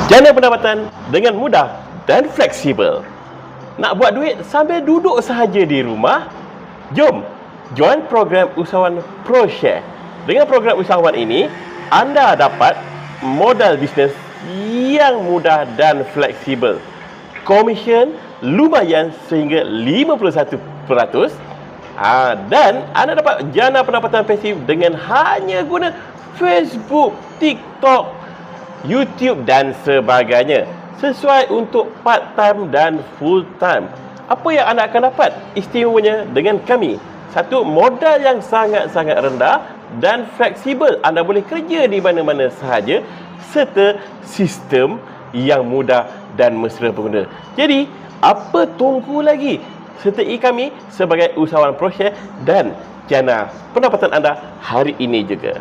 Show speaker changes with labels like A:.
A: Jana pendapatan dengan mudah dan fleksibel. Nak buat duit sambil duduk sahaja di rumah? Jom, join program usahawan ProShare. Dengan program usahawan ini, anda dapat modal bisnes yang mudah dan fleksibel. Komisen lumayan sehingga 51%. Dan anda dapat jana pendapatan pasif dengan hanya guna Facebook, TikTok, YouTube dan sebagainya, sesuai untuk part-time dan full-time. Apa yang anda akan dapat istimewanya dengan kami? Satu, modal yang sangat-sangat rendah dan fleksibel. Anda boleh kerja di mana-mana sahaja, serta sistem yang mudah dan mesra pengguna. Jadi, apa tunggu lagi? Sertai kami sebagai usahawan ProShare dan jana pendapatan anda hari ini juga.